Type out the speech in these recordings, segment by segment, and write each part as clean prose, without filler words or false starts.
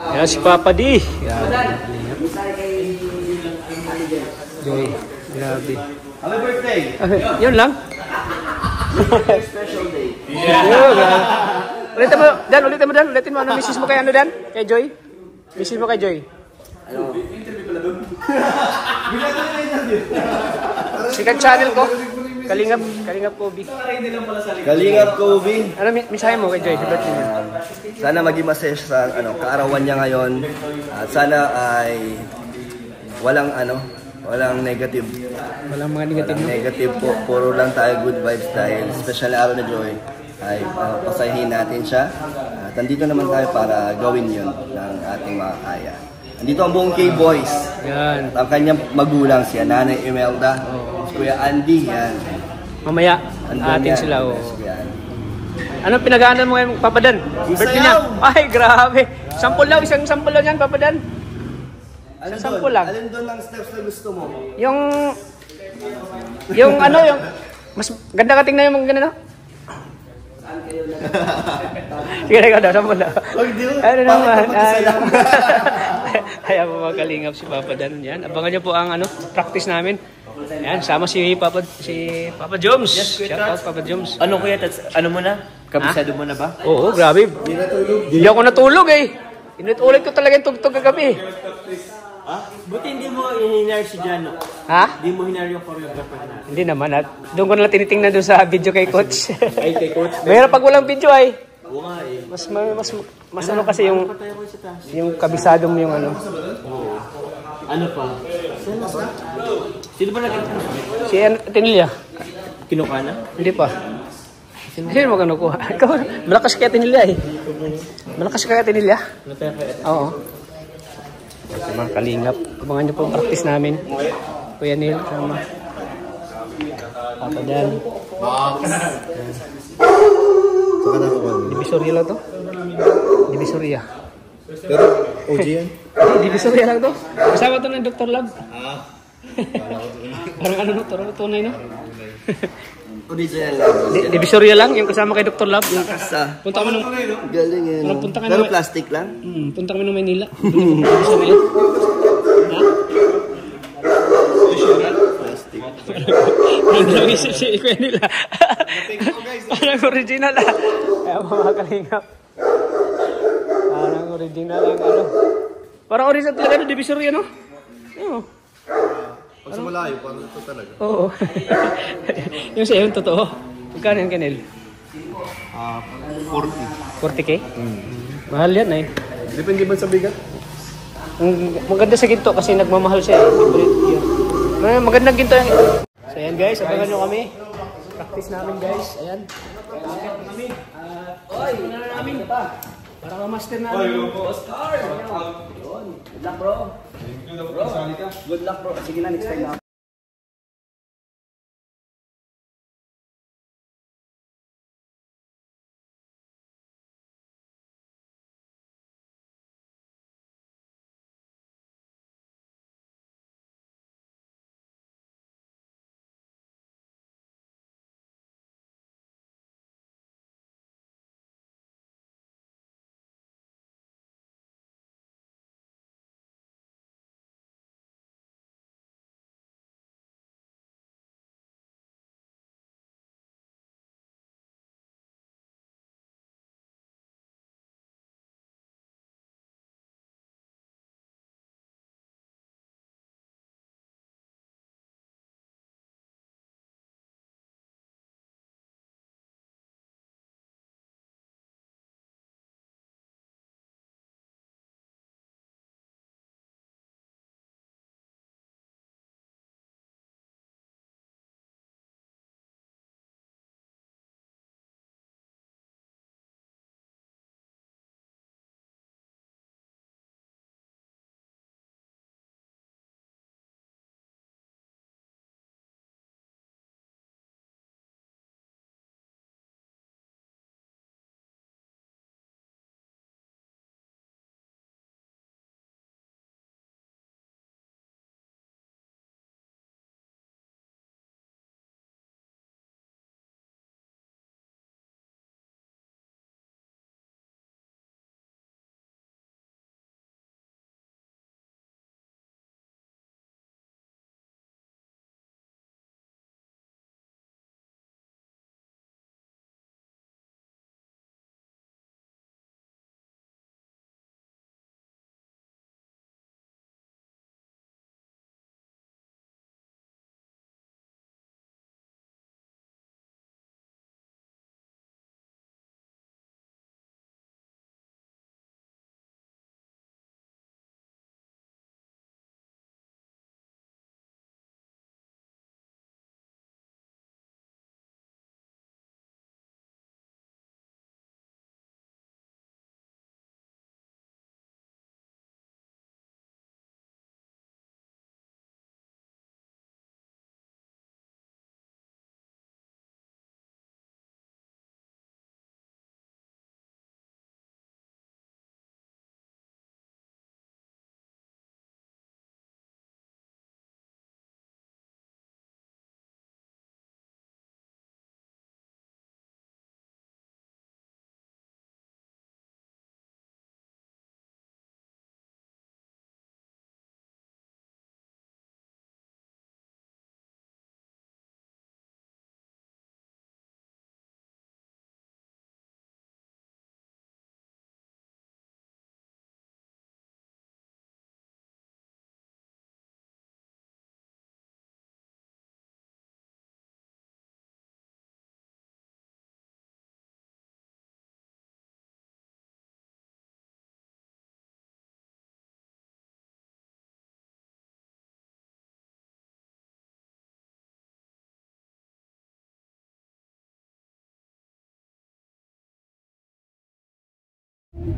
Yan si Papa D. Yan. Joy. Grabe. Happy birthday! Yun lang. Special day. Ulitin mo Dan. Ulitin mo. Ano misis mo kay ano Dan? Kay Joy? Misis mo kay Joy? Ano? Interview pala doon. Sikat channel ko. Kalingap Kobe. Kalingap Kobe. Ano mensahe mo kay Joy sa birthday niya? Sana maging masaya siya sa kaarawan niya ngayon. At sana ay walang negative. Walang mga negative. Walang negative po. Puro lang tayo good vibes dahil special na araw na Joy. Ay pasahin natin siya. At nandito naman tayo para gawin yun ng ating mga kaya. Nandito ang buong K-Boys. Yan. Ang kanyang magulang siya, Nanay Imelda, Kuya Andy, yan. Mamaya, atin sila. Oh. Anong pinag-aanan mo ngayon, Papa Dan? Birthday niya? Ay, grabe. Sample lang, isang sample lang yan, Papa Dan. Isang sample lang. Alin doon ang steps na gusto mo? Yung mas ganda ka tingnan yung mga ganda, no? Sige, ikaw daw, sample lang. Ano naman? Kaya po mga kalingap si Papa Dan yan. Abangan niyo po ang practice namin. Yan, sama si Papa Joms. Yes, Shout out Papa Joms. Ano kuya, ano mo na? Kabisado mo na ba? Oo, grabe. Hindi ako natulog eh. Inulit ko talaga yung tugtog kagabi. Ha? Buti hindi mo hinar si Jano. Ha? Hindi mo hinar yung choreographer natin. Hindi naman. At doon ko nalang tinitingnan doon sa video kay Coach. Ay, kay Coach. Mayroon pag walang video ay. Oo nga eh. Mas ano kasi yung kabisado mo yung ano. Oo. Ano pa? Sino ba nag-interview? Si Tinilya. Kinuha na? Hindi pa. Sino mo kinukuha? Ikaw, malakas kaya Tinilya eh. Malakas kaya Tinilya? Oo. Mga kalingap. Abangan niyo po ang practice namin. Kuya Neil, sama. Papa Dan. Divisoria lang to? Divisoria. Pero OG yan? Divisoria lang to? Kasama to ng Dr. Lab. Parang ano no? Tunay no? Original lang. Divisoria lang? Yung kasama kay Dr. Lab? Kasa. Punta kami ng... Galing yan. Punta ka Pero plastic lang? Punta kami ng Maynila. Divisoria. Ha? Plastic. Parang isip si Kuya nila. Parang original ah. Kaya mga kalingap. Parang original ang ano. Parang original talaga no, Divisoria no? Oo. Pag sa malayo, parang ito talaga. Oo. Yung sa'yo, yung totoo. Magkano yung Kenel? 40. 40K? Mahal yan eh. Depende ba sa bigat? Maganda sa ginto kasi nagmamahal siya eh. Magandang ginto yan. So ayan guys, abangan nyo kami. Practice namin guys. Ayan. Akit na kami. Oy, una na namin. Para ma-master namin. Oy, Oscar! Good luck bro. Good luck bro. Sige na, next time na.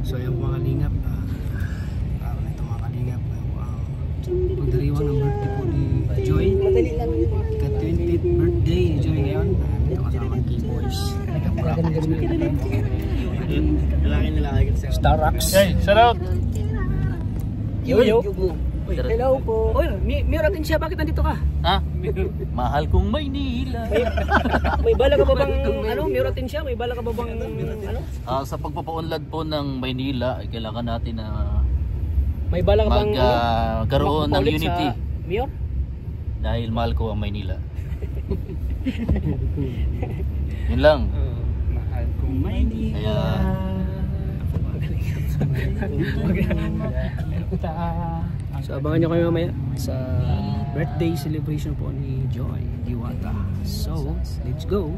So yung mga kalingap, ito mga kalingap, pagdiriwang ng birthday po ni Joy. Ika 20th birthday ni Joy ngayon. Ito kasama ng K-Boys. Starrocks. Hey, shout out! Yo. Hello po. Oy, Mira din siya, bakit nandito ka? Ha? Mahal kong Maynila. May bala ka ba bang Mira din siya? May bala ka ba bang Sa pagpapaunlad po ng Maynila, ay kailangan natin na may bala ka bang magkaroon ng unity. Mayor? Dahil mahal ko ang Maynila. Yun lang. Mahal kong Maynila. So abangan nyo kayo mamaya sa birthday celebration po ni Joy Diwata. So let's go.